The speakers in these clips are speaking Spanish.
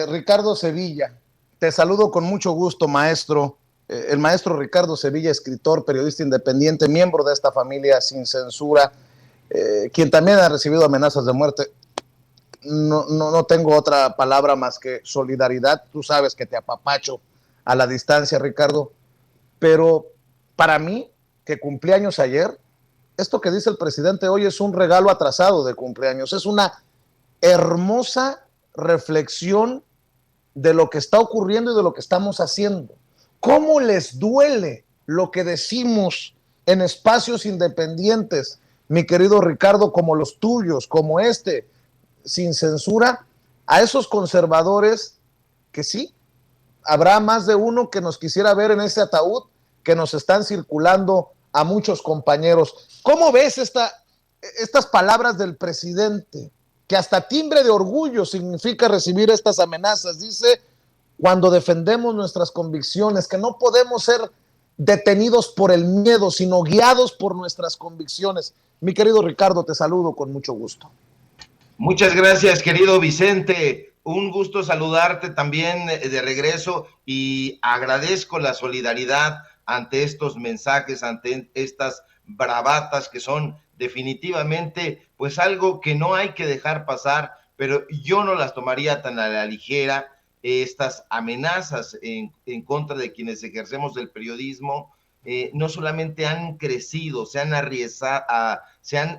Ricardo Sevilla, te saludo con mucho gusto, maestro. El maestro Ricardo Sevilla, escritor, periodista independiente, miembro de esta familia sin censura, quien también ha recibido amenazas de muerte. No tengo otra palabra más que solidaridad. Tú sabes que te apapacho a la distancia, Ricardo. Pero para mí, que cumpleaños ayer, esto que dice el presidente hoy es un regalo atrasado de cumpleaños. Es una hermosa reflexión de lo que está ocurriendo y de lo que estamos haciendo. ¿Cómo les duele lo que decimos en espacios independientes, mi querido Ricardo, como los tuyos, como este, sin censura, a esos conservadores que sí, habrá más de uno que nos quisiera ver en ese ataúd que nos están circulando a muchos compañeros? ¿Cómo ves estas palabras del presidente? Que hasta timbre de orgullo significa recibir estas amenazas. Dice, cuando defendemos nuestras convicciones, que no podemos ser detenidos por el miedo, sino guiados por nuestras convicciones. Mi querido Ricardo, te saludo con mucho gusto. Muchas gracias, querido Vicente. Un gusto saludarte también de regreso y agradezco la solidaridad ante estos mensajes, ante estas bravatas que son definitivamente pues algo que no hay que dejar pasar, pero yo no las tomaría tan a la ligera. Estas amenazas en contra de quienes ejercemos el periodismo no solamente han crecido, se han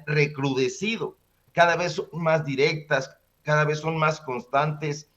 recrudecido, cada vez son más directas, cada vez son más constantes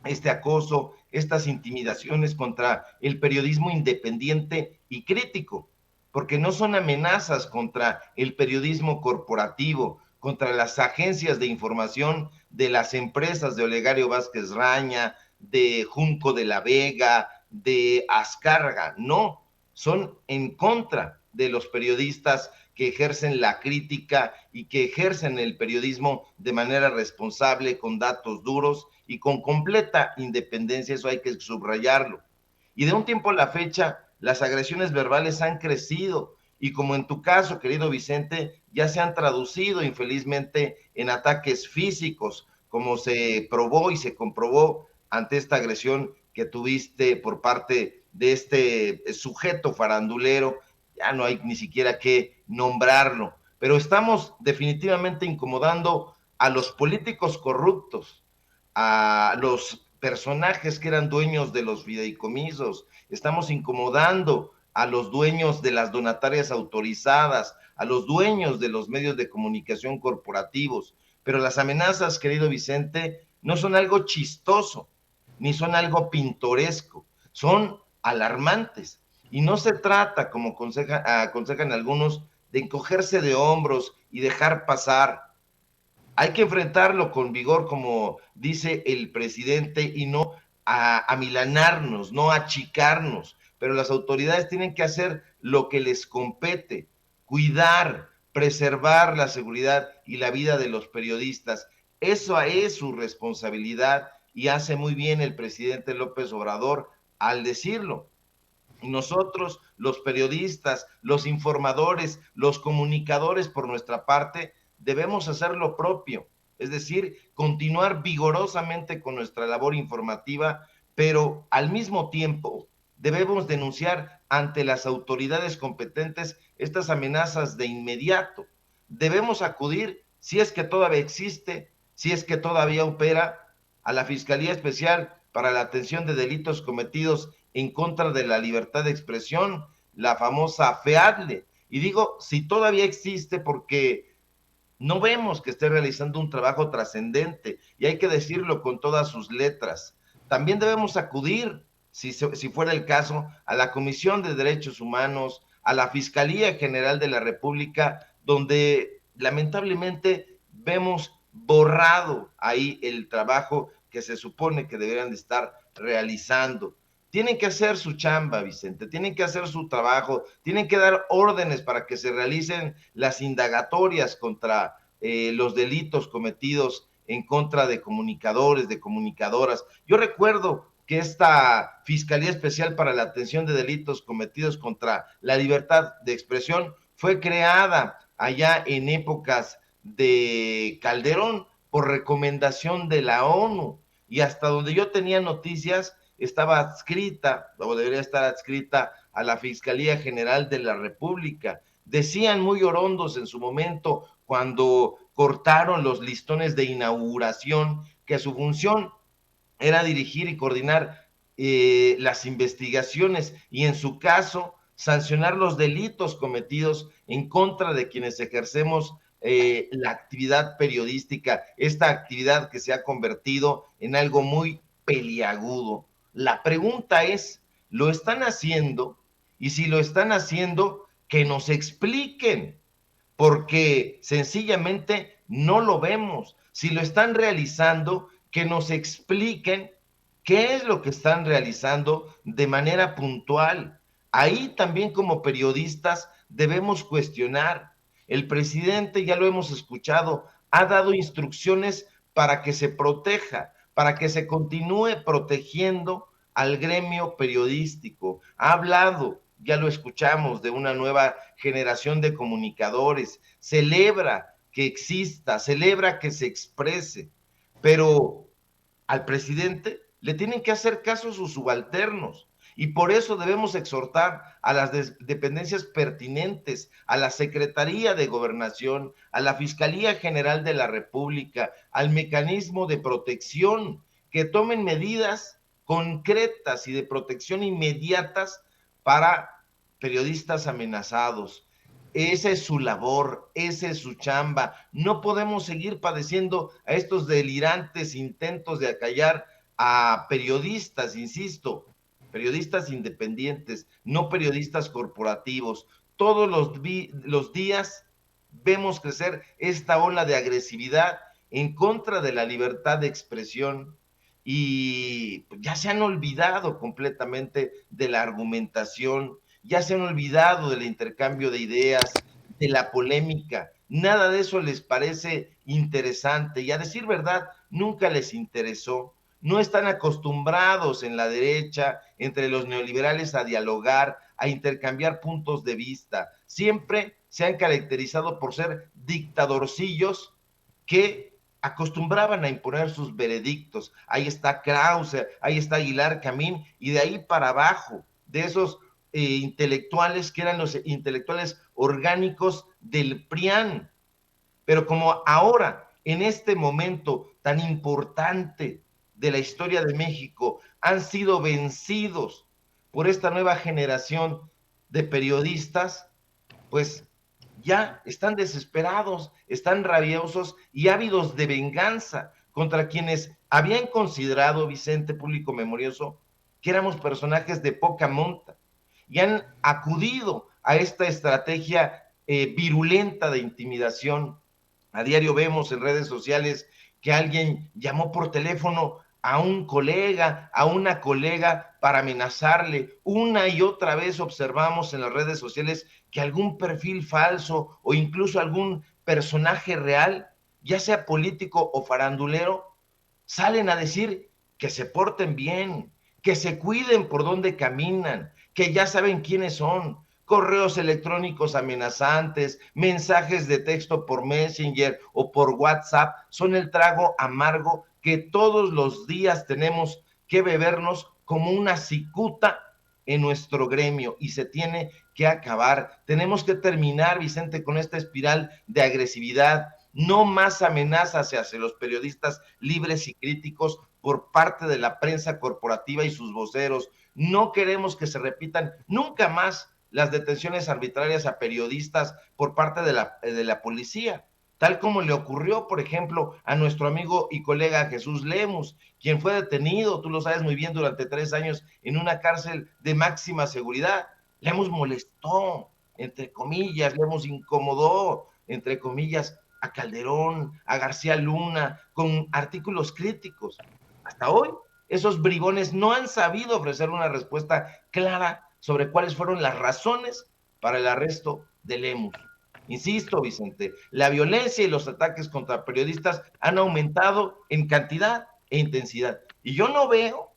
este acoso, estas intimidaciones contra el periodismo independiente y crítico, porque no son amenazas contra el periodismo corporativo, contra las agencias de información de las empresas de Olegario Vázquez Raña, de Junco de la Vega, de Azcárraga, no, son en contra de los periodistas que ejercen la crítica y que ejercen el periodismo de manera responsable, con datos duros y con completa independencia. Eso hay que subrayarlo. Y de un tiempo a la fecha, las agresiones verbales han crecido y, como en tu caso, querido Vicente, ya se han traducido infelizmente en ataques físicos, como se probó y se comprobó ante esta agresión que tuviste por parte de este sujeto farandulero. Ya no hay ni siquiera que nombrarlo, pero estamos definitivamente incomodando a los políticos corruptos, a los personajes que eran dueños de los fideicomisos, estamos incomodando a los dueños de las donatarias autorizadas, a los dueños de los medios de comunicación corporativos. Pero las amenazas, querido Vicente, no son algo chistoso, ni son algo pintoresco, son alarmantes. Y no se trata, como aconsejan algunos, de encogerse de hombros y dejar pasar. Hay que enfrentarlo con vigor, como dice el presidente, y no amilanarnos, no achicarnos. Pero las autoridades tienen que hacer lo que les compete, cuidar, preservar la seguridad y la vida de los periodistas. Eso es su responsabilidad y hace muy bien el presidente López Obrador al decirlo. Nosotros, los periodistas, los informadores, los comunicadores, por nuestra parte, debemos hacer lo propio, es decir, continuar vigorosamente con nuestra labor informativa, pero al mismo tiempo debemos denunciar ante las autoridades competentes estas amenazas de inmediato. Debemos acudir, si es que todavía existe, si es que todavía opera, a la Fiscalía Especial para la Atención de Delitos Cometidos en contra de la libertad de expresión, la famosa FEADLE. Y digo, si todavía existe, porque no vemos que esté realizando un trabajo trascendente, y hay que decirlo con todas sus letras. También debemos acudir, si fuera el caso, a la Comisión de Derechos Humanos, a la Fiscalía General de la República, donde lamentablemente vemos borrado ahí el trabajo que se supone que deberían de estar realizando. Tienen que hacer su chamba, Vicente, tienen que hacer su trabajo, tienen que dar órdenes para que se realicen las indagatorias contra los delitos cometidos en contra de comunicadores, de comunicadoras. Yo recuerdo que esta Fiscalía Especial para la Atención de Delitos Cometidos contra la Libertad de Expresión fue creada allá en épocas de Calderón por recomendación de la ONU. y hasta donde yo tenía noticias estaba adscrita o debería estar adscrita a la Fiscalía General de la República. Decían muy orondos en su momento cuando cortaron los listones de inauguración que su función era dirigir y coordinar las investigaciones y en su caso sancionar los delitos cometidos en contra de quienes ejercemos la actividad periodística, esta actividad que se ha convertido en algo muy peliagudo. La pregunta es, ¿lo están haciendo? Y si lo están haciendo, que nos expliquen, porque sencillamente no lo vemos. Si lo están realizando, que nos expliquen qué es lo que están realizando de manera puntual. Ahí también como periodistas debemos cuestionar. El presidente, ya lo hemos escuchado, ha dado instrucciones para que se proteja, para que se continúe protegiendo al gremio periodístico. Ha hablado, ya lo escuchamos, de una nueva generación de comunicadores. Celebra que exista, celebra que se exprese, pero al presidente le tienen que hacer caso sus subalternos. Y por eso debemos exhortar a las dependencias pertinentes, a la Secretaría de Gobernación, a la Fiscalía General de la República, al mecanismo de protección, que tomen medidas concretas y de protección inmediatas para periodistas amenazados. Esa es su labor, esa es su chamba. No podemos seguir padeciendo a estos delirantes intentos de acallar a periodistas, insisto, periodistas independientes, no periodistas corporativos. Todos los días vemos crecer esta ola de agresividad en contra de la libertad de expresión y ya se han olvidado completamente de la argumentación, ya se han olvidado del intercambio de ideas, de la polémica. Nada de eso les parece interesante y a decir verdad, nunca les interesó. No están acostumbrados en la derecha, entre los neoliberales, a dialogar, a intercambiar puntos de vista. Siempre se han caracterizado por ser dictadorcillos que acostumbraban a imponer sus veredictos. Ahí está Krause, ahí está Aguilar Camín, y de ahí para abajo, de esos intelectuales que eran los intelectuales orgánicos del PRIAN. Pero como ahora, en este momento tan importante de la historia de México, han sido vencidos por esta nueva generación de periodistas, pues ya están desesperados, están rabiosos y ávidos de venganza contra quienes habían considerado, Vicente, público memorioso, que éramos personajes de poca monta y han acudido a esta estrategia virulenta de intimidación. A diario vemos en redes sociales que alguien llamó por teléfono a un colega, a una colega para amenazarle. Una y otra vez observamos en las redes sociales que algún perfil falso o incluso algún personaje real, ya sea político o farandulero, salen a decir que se porten bien, que se cuiden por donde caminan, que ya saben quiénes son, correos electrónicos amenazantes, mensajes de texto por Messenger o por WhatsApp, son el trago amargo que todos los días tenemos que bebernos como una cicuta en nuestro gremio y se tiene que acabar. Tenemos que terminar, Vicente, con esta espiral de agresividad. No más amenazas hacia los periodistas libres y críticos por parte de la prensa corporativa y sus voceros. No queremos que se repitan nunca más las detenciones arbitrarias a periodistas por parte de la policía, tal como le ocurrió, por ejemplo, a nuestro amigo y colega Jesús Lemus, quien fue detenido, tú lo sabes muy bien, durante 3 años en una cárcel de máxima seguridad. Lemus molestó, entre comillas, Lemus incomodó, entre comillas, a Calderón, a García Luna, con artículos críticos. Hasta hoy, esos bribones no han sabido ofrecer una respuesta clara sobre cuáles fueron las razones para el arresto de Lemus. Insisto, Vicente, la violencia y los ataques contra periodistas han aumentado en cantidad e intensidad. Y yo no veo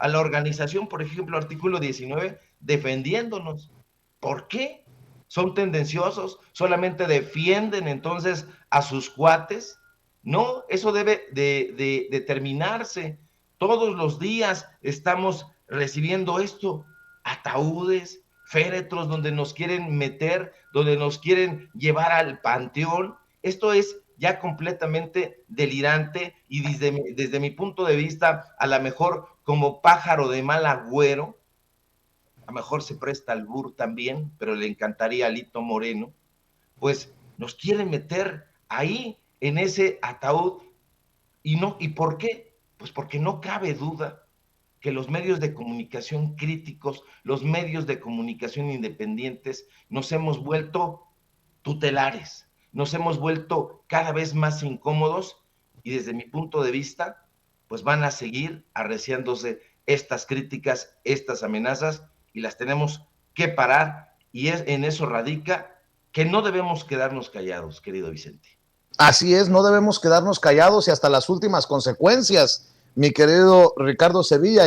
a la organización, por ejemplo, Artículo 19, defendiéndonos. ¿Por qué? ¿Son tendenciosos? ¿Solamente defienden entonces a sus cuates? No, eso debe de terminarse. Todos los días estamos recibiendo esto, ataúdes, féretros donde nos quieren meter, donde nos quieren llevar al panteón. Esto es ya completamente delirante y desde mi punto de vista, a lo mejor como pájaro de mal agüero, a lo mejor se presta al albur también, pero le encantaría a Lito Moreno, pues nos quieren meter ahí en ese ataúd. ¿Y por qué? Pues porque no cabe duda que los medios de comunicación críticos, los medios de comunicación independientes, nos hemos vuelto tutelares, nos hemos vuelto cada vez más incómodos y desde mi punto de vista, pues van a seguir arreciándose estas críticas, estas amenazas y las tenemos que parar y en eso radica que no debemos quedarnos callados, querido Vicente. Así es, no debemos quedarnos callados y hasta las últimas consecuencias, mi querido Ricardo Sevilla.